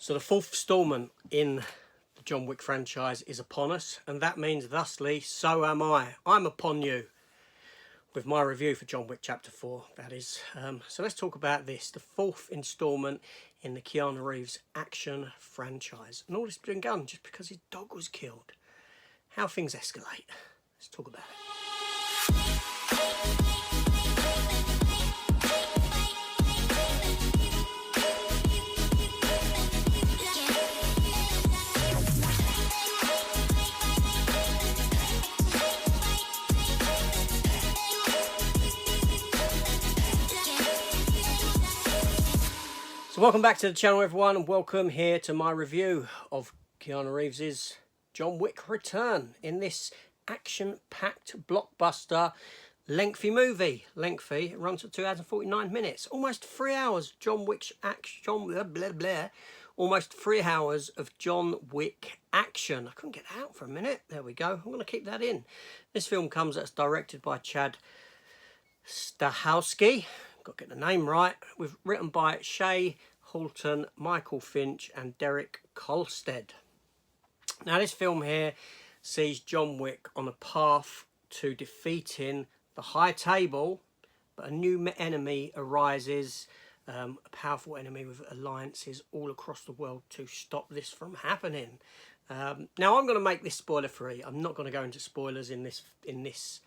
So the fourth instalment in the John Wick franchise is upon us, and that means thusly, so am I. I'm upon you with my review for John Wick Chapter 4, that is. So let's talk about this, the fourth instalment in the Keanu Reeves action franchise. And all this has been done just because his dog was killed. How things escalate. Let's talk about it. So welcome back to the channel, everyone, and welcome here to my review of Keanu Reeves's John Wick Return in this action-packed blockbuster lengthy movie. Lengthy, it runs for 2 hours and 49 minutes, almost 3 hours. John Wick's action, blah, blah, blah. Almost 3 hours of John Wick action. I couldn't get that out for a minute. There we go. I'm going to keep that in. This film comes as directed by Chad Stahelski. Got to get the name right. With written by Shay Halton, Michael Finch and Derek Kolstad. Now this film here sees John Wick on a path to defeating the High Table, but a new enemy arises, a powerful enemy with alliances all across the world to stop this from happening. Now I'm going to make this spoiler free. I'm not going to go into spoilers in this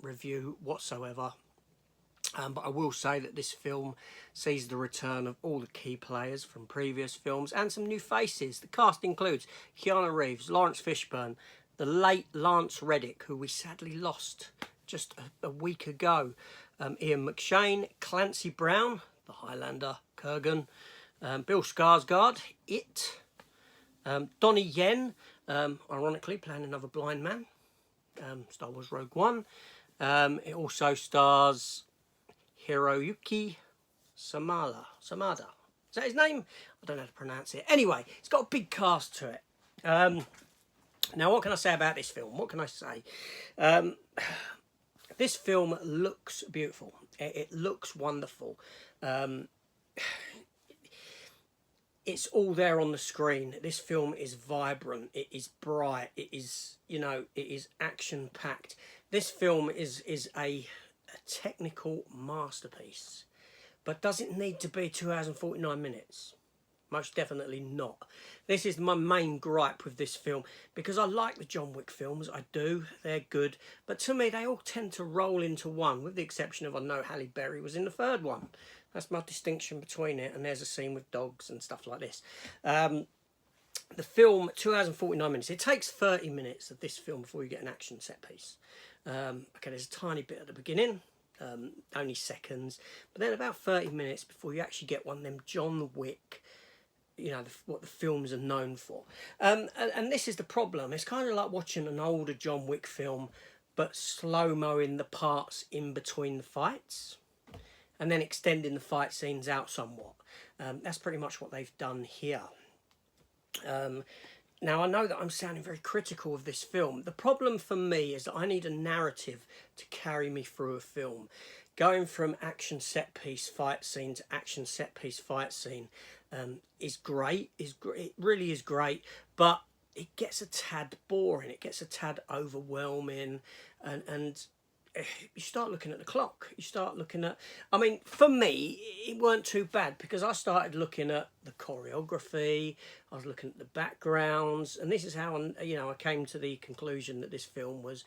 review whatsoever. But I will say that this film sees the return of all the key players from previous films and some new faces. The cast includes Keanu Reeves, Lawrence Fishburne, the late Lance Reddick, who we sadly lost just a week ago, Ian McShane, Clancy Brown, the Highlander, Kurgan, Bill Skarsgård, It, Donnie Yen, ironically playing another blind man, Star Wars Rogue One. It also stars Hiroyuki Samada. Is that his name? I don't know how to pronounce it. Anyway, it's got a big cast to it. Now, what can I say about this film? What can I say? This film looks beautiful. It looks wonderful. It's all there on the screen. This film is vibrant. It is bright. It is, it is action-packed. This film is a technical masterpiece, but does it need to be 2 hours and 49 minutes? Most definitely not. This is my main gripe with this film, because I like the John Wick films, I do, they're good, but to me they all tend to roll into one, with the exception of I know Halle Berry was in the third one. That's my distinction between it, and there's a scene with dogs and stuff like this. The film, 2 hours and 49 minutes, it takes 30 minutes of this film before you get an action set piece. Okay, there's a tiny bit at the beginning, only seconds, but then about 30 minutes before you actually get one of them John Wick, what the films are known for. And this is the problem. It's kind of like watching an older John Wick film, but slow-moing the parts in between the fights, and then extending the fight scenes out somewhat. That's pretty much what they've done here. Now, I know that I'm sounding very critical of this film. The problem for me is that I need a narrative to carry me through a film. Going from action set piece fight scene to action set piece fight scene is great. It really is great, but it gets a tad boring. It gets a tad overwhelming, and you start looking at the clock. You start looking at, for me, it weren't too bad, because I started looking at the choreography, I was looking at the backgrounds, and this is how, I came to the conclusion that this film was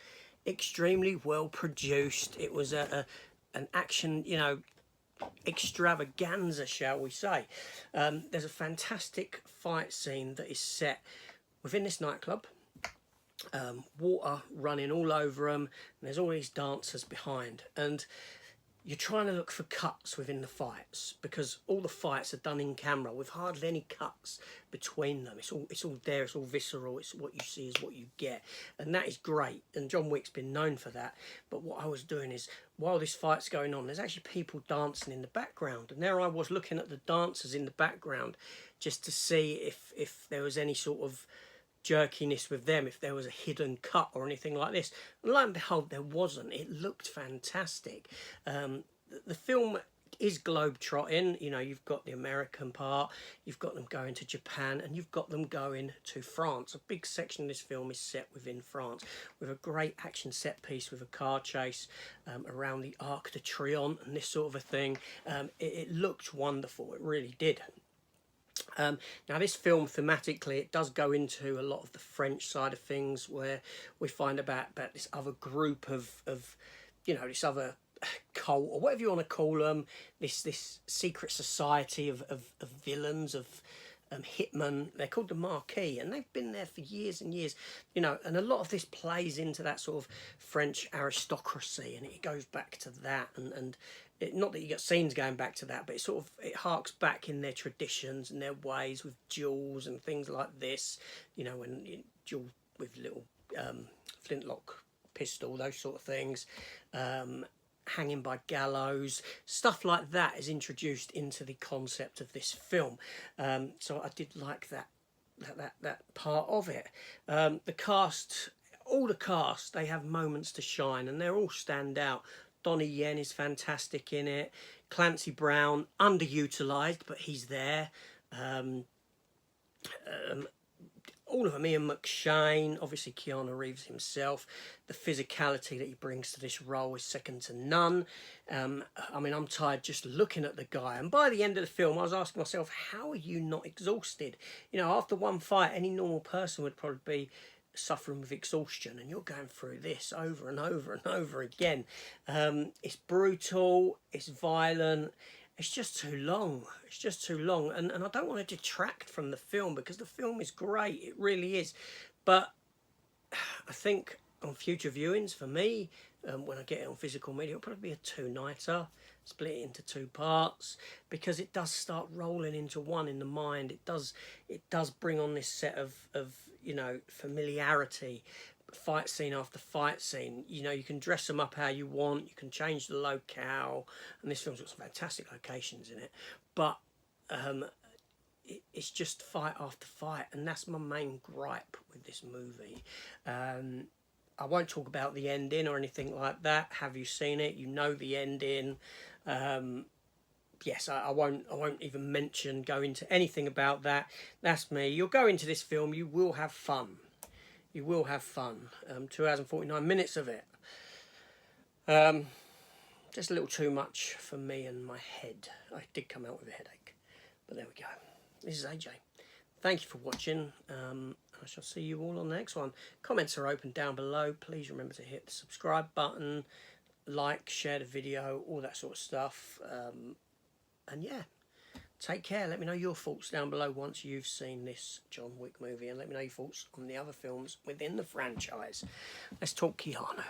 extremely well produced. It was an action, extravaganza, shall we say. There's a fantastic fight scene that is set within this nightclub. Water running all over them, and there's all these dancers behind, and you're trying to look for cuts within the fights, because all the fights are done in camera with hardly any cuts between them. It's all there, it's all visceral, it's what you see is what you get, and that is great, and John Wick's been known for that. But what I was doing is, while this fight's going on, there's actually people dancing in the background, and there I was looking at the dancers in the background just to see if there was any sort of jerkiness with them, if there was a hidden cut or anything like this. And lo and behold, there wasn't. It looked fantastic. The film it is globe-trotting. You know, you've got the American part, you've got them going to Japan, and you've got them going to France. A big section of this film is set within France, with a great action set piece with a car chase around the Arc de Triomphe and this sort of a thing. It looked wonderful, it really did. Now this film thematically, it does go into a lot of the French side of things, where we find about this other group of you know, this other cult, or whatever you want to call them, this secret society of villains, of hitmen. They're called the Marquis, and they've been there for years and years, you know, and a lot of this plays into that sort of French aristocracy, and it goes back to that, and not that you get scenes going back to that, but it harks back in their traditions and their ways, with jewels and things like this, you know, when jewel with little flintlock pistol, those sort of things, hanging by gallows, stuff like that is introduced into the concept of this film. So I did like that part of it. The cast, all the cast, they have moments to shine, and they're all stand out. Donnie Yen is fantastic in it. Clancy Brown, underutilised, but he's there. All of them, Ian McShane, obviously Keanu Reeves himself. The physicality that he brings to this role is second to none. I mean, I'm tired just looking at the guy. And by the end of the film, I was asking myself, how are you not exhausted? You know, after one fight, any normal person would probably be suffering with exhaustion, and you're going through this over and over and over again. It's brutal, it's violent, it's just too long. It's just too long. And I don't want to detract from the film, because the film is great. It really is. But I think on future viewings, for me, when I get it on physical media, it'll probably be a two-nighter, split it into two parts, because it does start rolling into one in the mind. It does bring on this set of you know, familiarity, fight scene after fight scene. You know, you can dress them up how you want, you can change the locale, and this film's got some fantastic locations in it, but it's just fight after fight, and that's my main gripe with this movie. I won't talk about the ending or anything like that. Have you seen it? You know the ending. Yes, I won't even go into anything about that. That's me. You'll go into this film, you will have fun. You will have fun. 2 hours and 49 minutes of it. Just a little too much for me and my head. I did come out with a headache. But there we go. This is AJ. Thank you for watching. I shall see you all on the next one. Comments are open down below. Please remember to hit the subscribe button, like, share the video, all that sort of stuff. And yeah, take care. Let me know your thoughts down below once you've seen this John Wick movie, and let me know your thoughts on the other films within the franchise. Let's talk Keanu.